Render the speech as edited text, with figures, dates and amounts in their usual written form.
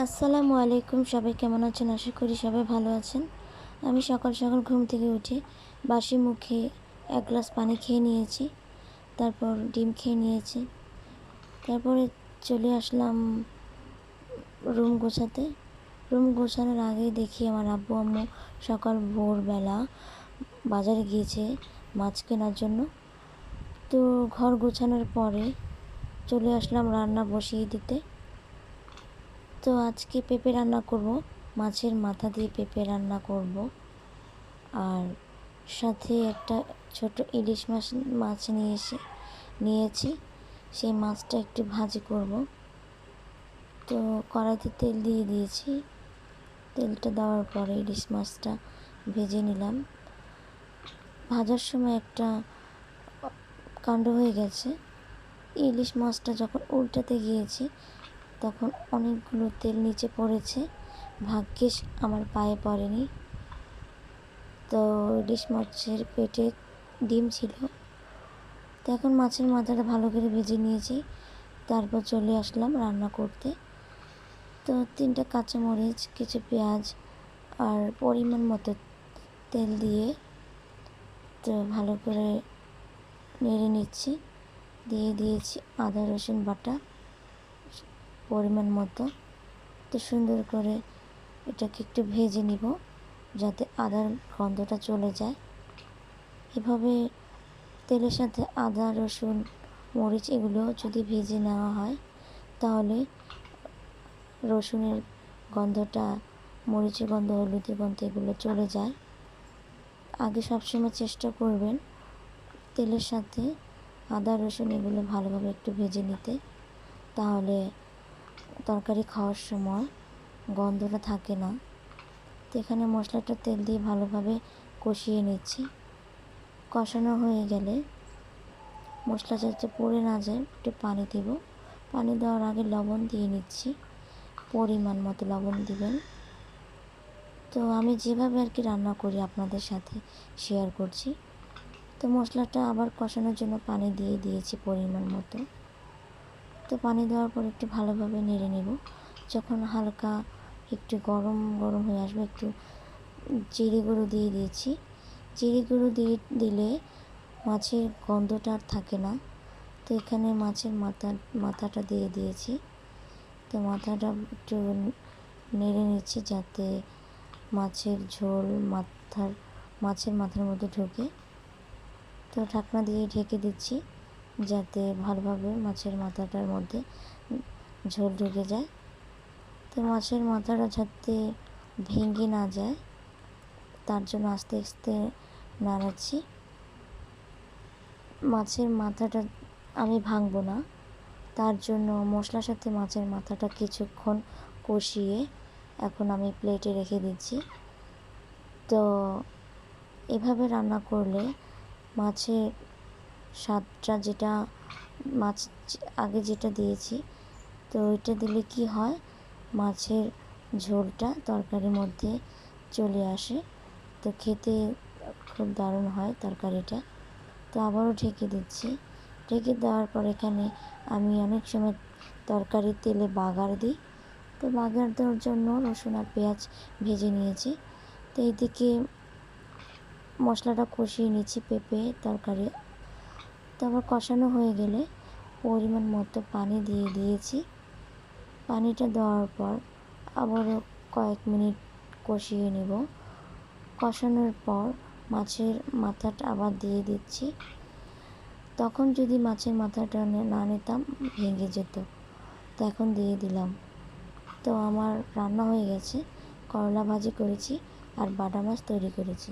আসসালামু আলাইকুম। সবাই কেমন আছেন? আশা করি সবাই ভালো আছেন। আমি সকাল সকাল ঘুম থেকে উঠে বাসি মুখে এক গ্লাস পানি খেয়ে নিয়েছি। তারপর ডিম খেয়ে নিয়েছি। তারপরে চলে আসলাম রুম গোছাতে। রুম গোছানোর আগেই দেখি আমার আব্বু আম্মু সকাল ভোরবেলা বাজারে গিয়েছে মাছ কেনার জন্য। তো ঘর গোছানোর পরে চলে আসলাম রান্না বসিয়ে দিতে। তো আজকে পেঁপে রান্না করব, মাছের মাথা দিয়ে পেঁপে রান্না করব। আর সাথে একটা ছোট ইলিশ মাছ নিয়েছি। সেই মাছটা একটু ভাজি করব। তো কড়াইতে তেল দিয়ে দিয়েছি। তেলটা দেওয়ার পরে ইলিশ মাছটা ভেজে নিলাম। ভাজার সময় একটা কাণ্ড হয়ে গেছে। ইলিশ মাছটা যখন উল্টাতে গিয়েছি তখন অনেকগুলো তেল নিচে পড়েছে। ভাগ্যিস আমার পায়ে পড়েনি। তো ইলিশ মাছের পেটে ডিম ছিল। তো এখন মাছের মাথাটা ভালো করে ভেজে নিয়েছি। তারপর চলে আসলাম রান্না করতে। তো 3টা কাঁচামরিচ, কিছু পেঁয়াজ আর পরিমাণ মতো তেল দিয়ে তো ভালো করে নেড়ে নিচ্ছি। দিয়ে দিয়েছি আদা রসুন বাটা পরিমাণ মতো। তো সুন্দর করে এটাকে একটু ভেজে নিব যাতে আদার গন্ধটা চলে যায়। এভাবে তেলের সাথে আদা রসুন মরিচ এগুলো যদি ভেজে নেওয়া হয় তাহলে রসুনের গন্ধটা, মরিচের গন্ধ, হলুদের গন্ধ এগুলো চলে যায়। আগে সবসময় চেষ্টা করবেন তেলের সাথে আদা রসুন এগুলো ভালোভাবে একটু ভেজে নিতে, তাহলে তরকারি খাওয়ার সময় গন্ধটা থাকে না। তো এখানে মশলাটা তেল দিয়ে ভালোভাবে কষিয়ে নিচ্ছি। কষানো হয়ে গেলে মশলা যাতে পুড়ে না যায় একটু পানি দেব। পানি দেওয়ার আগে লবণ দিয়ে নিচ্ছি, পরিমাণ মতো লবণ দিবেন। তো আমি যেভাবে আর কি রান্না করি আপনাদের সাথে শেয়ার করছি। তো মশলাটা আবার কষানোর জন্য পানি দিয়ে দিয়েছি পরিমাণ মতো। তো পানি দেওয়ার পর একটু ভালোভাবে নেড়ে নেব। যখন হালকা একটু গরম গরম হয়ে আসবে একটু জিরে গুঁড়ো দিয়ে দিয়েছি। জিরে গুঁড়ো দিলে মাছের গন্ধটা আর থাকে না। তো এখানে মাছের মাথাটা দিয়ে দিয়েছি। তো মাথাটা একটু নেড়ে নিচ্ছি যাতে মাছের ঝোল মাছের মাথার মধ্যে ঢোকে। তো ঢাকনা দিয়ে ঢেকে দিচ্ছি যাতে ভালোভাবে মাছের মাথাটার মধ্যে ঝোল ঢুকে যায়। তো মাছের মাথাটা যাতে ভেঙে না যায় তার জন্য আস্তে আস্তে নাড়াচ্ছি। মাছের মাথাটা আমি ভাঙবো না, তার জন্য মশলার সাথে মাছের মাথাটা কিছুক্ষণ কষিয়ে এখন আমি প্লেটে রেখে দিচ্ছি। তো এভাবে রান্না করলে মাছের স্বাদটা যেটা মাছ আগে যেটা দিয়েছি তো ওইটা দিলে কি হয়, মাছের ঝোলটা তরকারির মধ্যে চলে আসে। তো খেতে খুব দারুণ হয় তরকারিটা। তো আবারও ঢেকে দিচ্ছি। ঢেকে দেওয়ার পর এখানে আমি অনেক সময় তরকারির তেলে বাগার দিই। তো বাগার দেওয়ার জন্য রসুন আর পেঁয়াজ ভেজে নিয়েছি। তো এইদিকে মশলাটা কষিয়ে নিচ্ছি পেঁপে তরকারি। তো আবার কষানো হয়ে গেলে পরিমাণ মতো পানি দিয়ে দিয়েছি। পানিটা দেওয়ার পর আবারও কয়েক মিনিট কষিয়ে নেব। কষানোর পর মাছের মাথাটা আবার দিয়ে দিচ্ছি। তখন যদি মাছের মাথাটা না নিতাম ভেঙে যেত, তো এখন দিয়ে দিলাম। তো আমার রান্না হয়ে গেছে। করলা ভাজি করেছি আর বাটা মাছ তৈরি করেছি।